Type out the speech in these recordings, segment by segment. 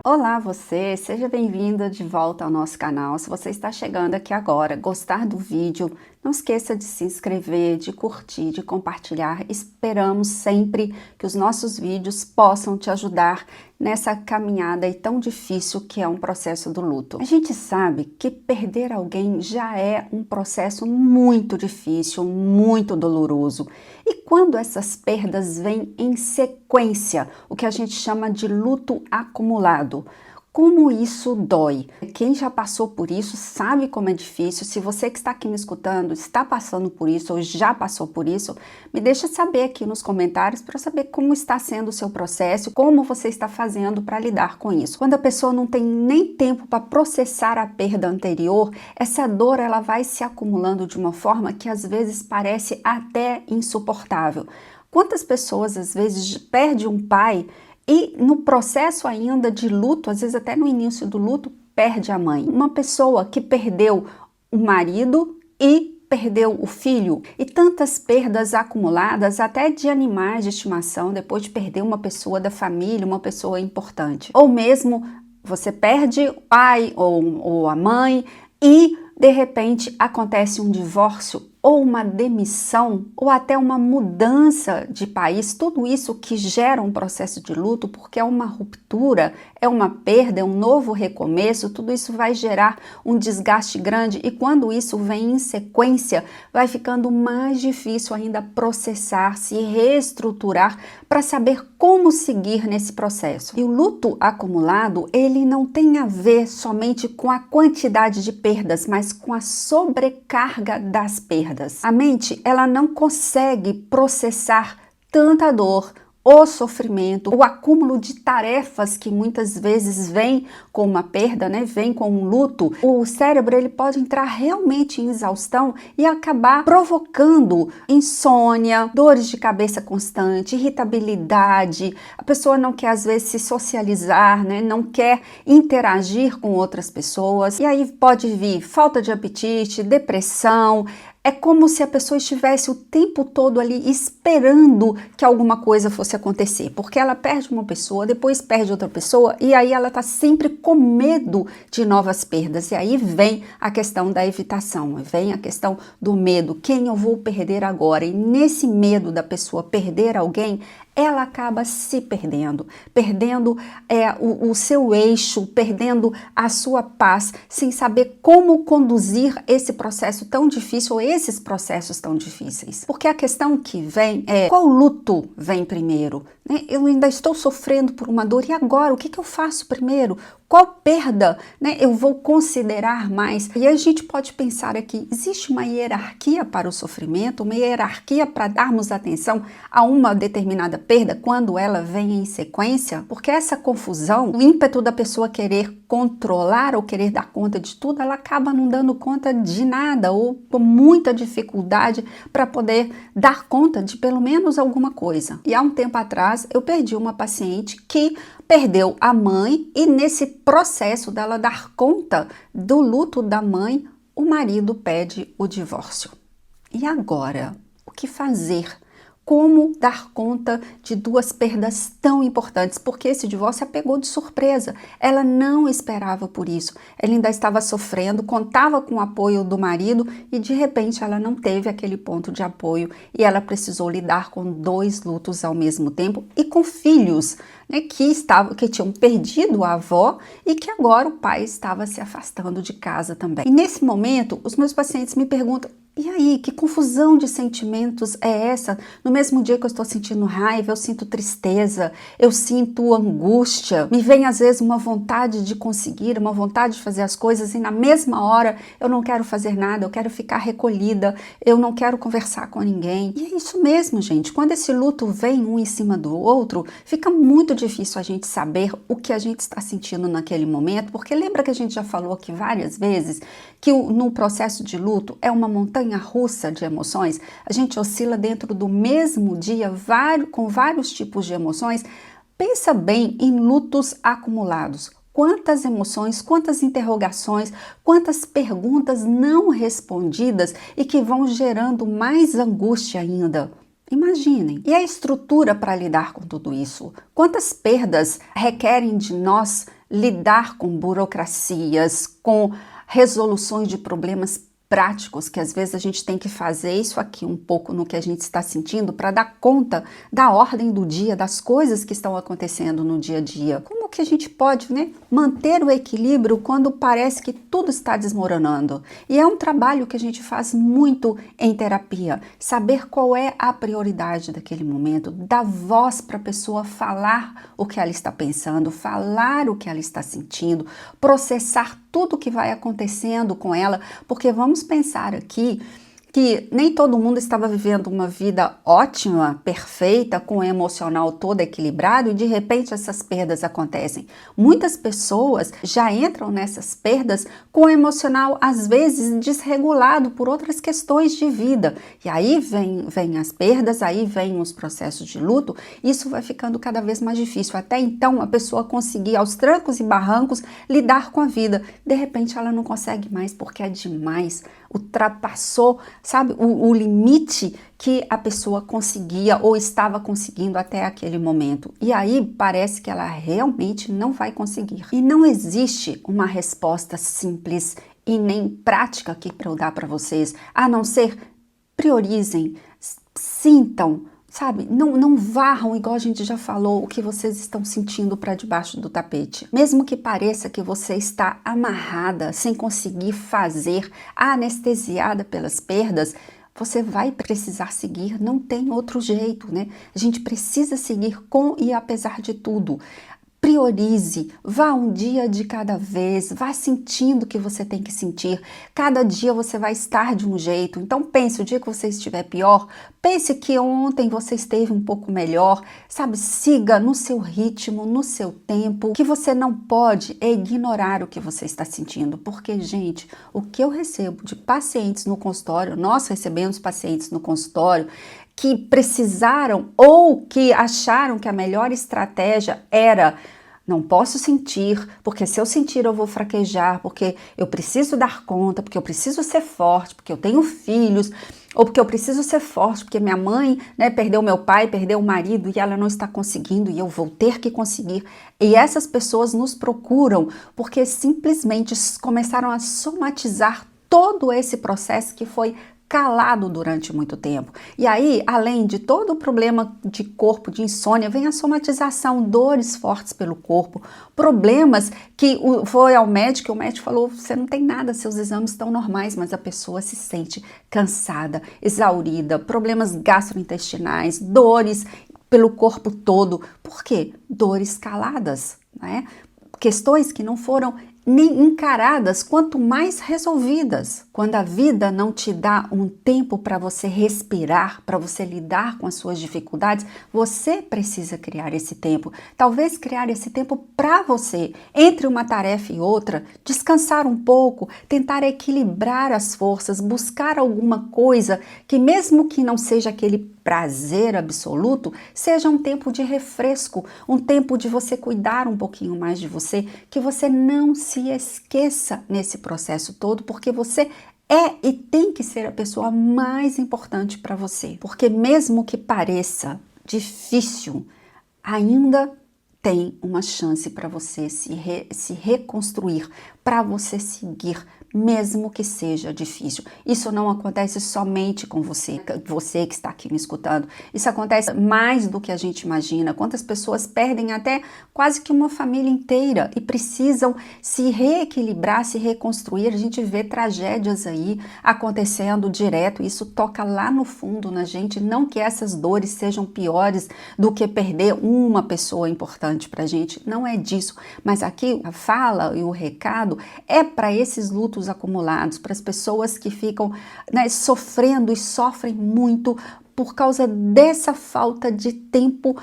Olá você, seja bem-vinda de volta ao nosso canal. Se você está chegando aqui agora, gostar do vídeo, não esqueça de se inscrever, de curtir, de compartilhar. Esperamos sempre que os nossos vídeos possam te ajudar nessa caminhada aí tão difícil que é um processo do luto. A gente sabe que perder alguém já é um processo muito difícil, muito doloroso. E quando essas perdas vêm em sequência, o que a gente chama de luto acumulado, como isso dói? Quem já passou por isso sabe como é difícil. Se você que está aqui me escutando está passando por isso ou já passou por isso, me deixa saber aqui nos comentários para saber como está sendo o seu processo, como você está fazendo para lidar com isso. Quando a pessoa não tem nem tempo para processar a perda anterior, essa dor ela vai se acumulando de uma forma que às vezes parece até insuportável. Quantas pessoas às vezes perdem um pai e no processo ainda de luto, às vezes até no início do luto, perde a mãe. Uma pessoa que perdeu o marido e perdeu o filho. E tantas perdas acumuladas até de animais de estimação depois de perder uma pessoa da família, uma pessoa importante. Ou mesmo você perde o pai ou a mãe e de repente acontece um divórcio ou uma demissão, ou até uma mudança de país, tudo isso que gera um processo de luto, porque é uma ruptura, é uma perda, é um novo recomeço, tudo isso vai gerar um desgaste grande e quando isso vem em sequência, vai ficando mais difícil ainda processar, se reestruturar para saber como seguir nesse processo. E o luto acumulado, ele não tem a ver somente com a quantidade de perdas, mas com a sobrecarga das perdas. A mente, ela não consegue processar tanta dor, o sofrimento, o acúmulo de tarefas que muitas vezes vem com uma perda, né? Vem com um luto. O cérebro ele pode entrar realmente em exaustão e acabar provocando insônia, dores de cabeça constante, irritabilidade. A pessoa não quer às vezes se socializar, né? Não quer interagir com outras pessoas. E aí pode vir falta de apetite, depressão. É como se a pessoa estivesse o tempo todo ali esperando que alguma coisa fosse acontecer, porque ela perde uma pessoa, depois perde outra pessoa e aí ela tá sempre com medo de novas perdas. E aí vem a questão da evitação, vem a questão do medo, quem eu vou perder agora? E nesse medo da pessoa perder alguém, ela acaba se perdendo, perdendo o seu eixo, perdendo a sua paz, sem saber como conduzir esse processo tão difícil ou esses processos tão difíceis. Porque a questão que vem é, qual luto vem primeiro? Né? Eu ainda estou sofrendo por uma dor, e agora? O que eu faço primeiro? Qual perda, né, eu vou considerar mais? E a gente pode pensar aqui, existe uma hierarquia para o sofrimento, uma hierarquia para darmos atenção a uma determinada perda quando ela vem em sequência? Porque essa confusão, o ímpeto da pessoa querer controlar ou querer dar conta de tudo, ela acaba não dando conta de nada ou com muita dificuldade para poder dar conta de pelo menos alguma coisa. E há um tempo atrás eu perdi uma paciente que perdeu a mãe e nesse processo dela dar conta do luto da mãe, o marido pede o divórcio. E agora, o que fazer? Como dar conta de duas perdas tão importantes? Porque esse divórcio a pegou de surpresa. Ela não esperava por isso. Ela ainda estava sofrendo, contava com o apoio do marido e de repente ela não teve aquele ponto de apoio e ela precisou lidar com dois lutos ao mesmo tempo e com filhos, né, que tinham perdido a avó e que agora o pai estava se afastando de casa também. E nesse momento, os meus pacientes me perguntam: e aí, que confusão de sentimentos é essa? No mesmo dia que eu estou sentindo raiva, eu sinto tristeza, eu sinto angústia, me vem às vezes uma vontade de conseguir, uma vontade de fazer as coisas e na mesma hora eu não quero fazer nada, eu quero ficar recolhida, eu não quero conversar com ninguém. E é isso mesmo, gente. Quando esse luto vem um em cima do outro, fica muito difícil a gente saber o que a gente está sentindo naquele momento, porque lembra que a gente já falou aqui várias vezes que no processo de luto é uma montanha-russa de emoções, a gente oscila dentro do mesmo dia com vários tipos de emoções. Pensa bem em lutos acumulados. Quantas emoções, quantas interrogações, quantas perguntas não respondidas e que vão gerando mais angústia ainda. Imaginem. E a estrutura para lidar com tudo isso? Quantas perdas requerem de nós lidar com burocracias, com resoluções de problemas práticos, que às vezes a gente tem que fazer isso aqui um pouco no que a gente está sentindo para dar conta da ordem do dia, das coisas que estão acontecendo no dia a dia. Como que a gente pode, né, manter o equilíbrio quando parece que tudo está desmoronando? E é um trabalho que a gente faz muito em terapia, saber qual é a prioridade daquele momento, dar voz para a pessoa falar o que ela está pensando, falar o que ela está sentindo, processar tudo que vai acontecendo com ela, porque vamos pensar aqui que nem todo mundo estava vivendo uma vida ótima, perfeita, com o emocional todo equilibrado e de repente essas perdas acontecem. Muitas pessoas já entram nessas perdas com o emocional às vezes desregulado por outras questões de vida. E aí vem as perdas, aí vem os processos de luto, isso vai ficando cada vez mais difícil. Até então a pessoa conseguir aos trancos e barrancos lidar com a vida. De repente ela não consegue mais porque é demais, ultrapassou, sabe, o limite que a pessoa conseguia ou estava conseguindo até aquele momento. E aí parece que ela realmente não vai conseguir. E não existe uma resposta simples e nem prática aqui para eu dar para vocês, a não ser priorizem, sintam, sabe, não varram, igual a gente já falou, o que vocês estão sentindo para debaixo do tapete. Mesmo que pareça que você está amarrada, sem conseguir fazer, anestesiada pelas perdas, você vai precisar seguir, não tem outro jeito, né? A gente precisa seguir com e apesar de tudo. Priorize, vá um dia de cada vez, vá sentindo o que você tem que sentir. Cada dia você vai estar de um jeito. Então pense, o dia que você estiver pior, pense que ontem você esteve um pouco melhor, sabe? Siga no seu ritmo, no seu tempo. O que você não pode é ignorar o que você está sentindo, porque, gente, o que eu recebo de pacientes no consultório, nós recebemos pacientes no consultório que precisaram ou que acharam que a melhor estratégia era: não posso sentir, porque se eu sentir eu vou fraquejar, porque eu preciso dar conta, porque eu preciso ser forte, porque eu tenho filhos, ou porque eu preciso ser forte, porque minha mãe, né, perdeu meu pai, perdeu o marido e ela não está conseguindo e eu vou ter que conseguir. E essas pessoas nos procuram porque simplesmente começaram a somatizar todo esse processo que foi calado durante muito tempo. E aí, além de todo o problema de corpo, de insônia, vem a somatização, dores fortes pelo corpo, problemas que foi ao médico e o médico falou: você não tem nada, seus exames estão normais, mas a pessoa se sente cansada, exaurida, problemas gastrointestinais, dores pelo corpo todo. Por quê? Dores caladas, né? Questões que não foram nem encaradas, quanto mais resolvidas. Quando a vida não te dá um tempo para você respirar, para você lidar com as suas dificuldades, você precisa criar esse tempo. Talvez criar esse tempo para você, entre uma tarefa e outra, descansar um pouco, tentar equilibrar as forças, buscar alguma coisa que, mesmo que não seja aquele prazer absoluto, seja um tempo de refresco, um tempo de você cuidar um pouquinho mais de você, que você não se esqueça nesse processo todo, porque você é e tem que ser a pessoa mais importante para você. Porque mesmo que pareça difícil, ainda tem uma chance para você se reconstruir, para você seguir, mesmo que seja difícil. Isso não acontece somente com você que está aqui me escutando. Isso acontece mais do que a gente imagina. Quantas pessoas perdem até quase que uma família inteira e precisam se reequilibrar, se reconstruir. A gente vê tragédias aí acontecendo direto. Isso toca lá no fundo na gente. Não que essas dores sejam piores do que perder uma pessoa importante pra gente. Não é disso. Mas aqui a fala e o recado é para esses lutos acumulados, para as pessoas que ficam, né, sofrendo e sofrem muito por causa dessa falta de tempo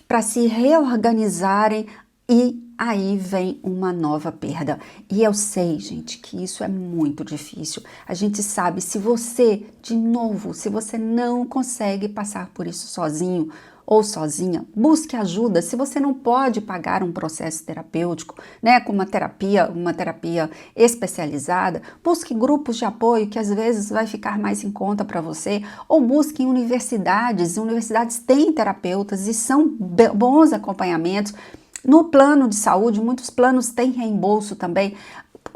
para se reorganizarem, e aí vem uma nova perda. E eu sei, gente, que isso é muito difícil. A gente sabe, se você, de novo, se você não consegue passar por isso sozinho ou sozinha, busque ajuda. Se você não pode pagar um processo terapêutico, né, com uma terapia especializada, busque grupos de apoio que às vezes vai ficar mais em conta para você, ou busque em universidades. Universidades têm terapeutas e são bons acompanhamentos. No plano de saúde, muitos planos têm reembolso também.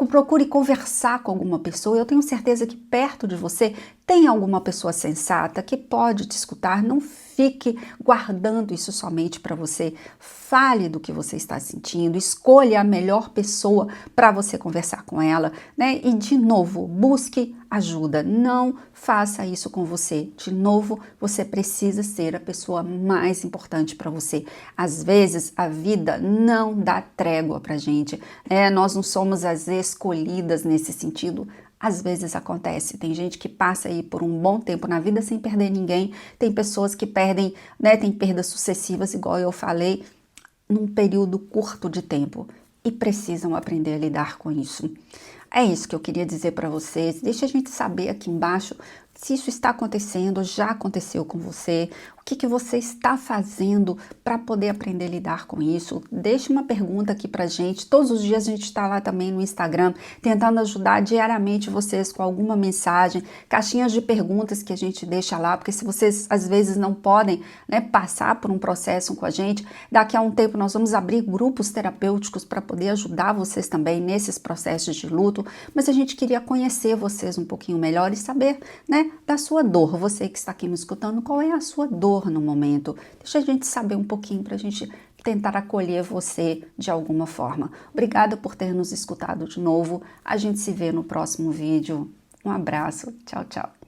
Procure conversar com alguma pessoa. Eu tenho certeza que perto de você tem alguma pessoa sensata que pode te escutar. Não fique guardando isso somente para você. Fale do que você está sentindo, escolha a melhor pessoa para você conversar com ela, né? E de novo, busque ajuda. Não faça isso com você. De novo, você precisa ser a pessoa mais importante para você. Às vezes, a vida não dá trégua para gente. Nós não somos as escolhidas nesse sentido. Às vezes acontece, tem gente que passa aí por um bom tempo na vida sem perder ninguém, tem pessoas que perdem, né, tem perdas sucessivas, igual eu falei, num período curto de tempo e precisam aprender a lidar com isso. É isso que eu queria dizer para vocês. Deixa a gente saber aqui embaixo se isso está acontecendo, já aconteceu com você, o que você está fazendo para poder aprender a lidar com isso. Deixe uma pergunta aqui pra gente. Todos os dias a gente está lá também no Instagram, tentando ajudar diariamente vocês com alguma mensagem, caixinhas de perguntas que a gente deixa lá, porque se vocês às vezes não podem, né, passar por um processo com a gente, daqui a um tempo nós vamos abrir grupos terapêuticos para poder ajudar vocês também nesses processos de luto, mas a gente queria conhecer vocês um pouquinho melhor e saber, né, da sua dor. Você que está aqui me escutando, qual é a sua dor no momento? Deixa a gente saber um pouquinho para a gente tentar acolher você de alguma forma. Obrigada por ter nos escutado de novo. A gente se vê no próximo vídeo. Um abraço. Tchau, tchau.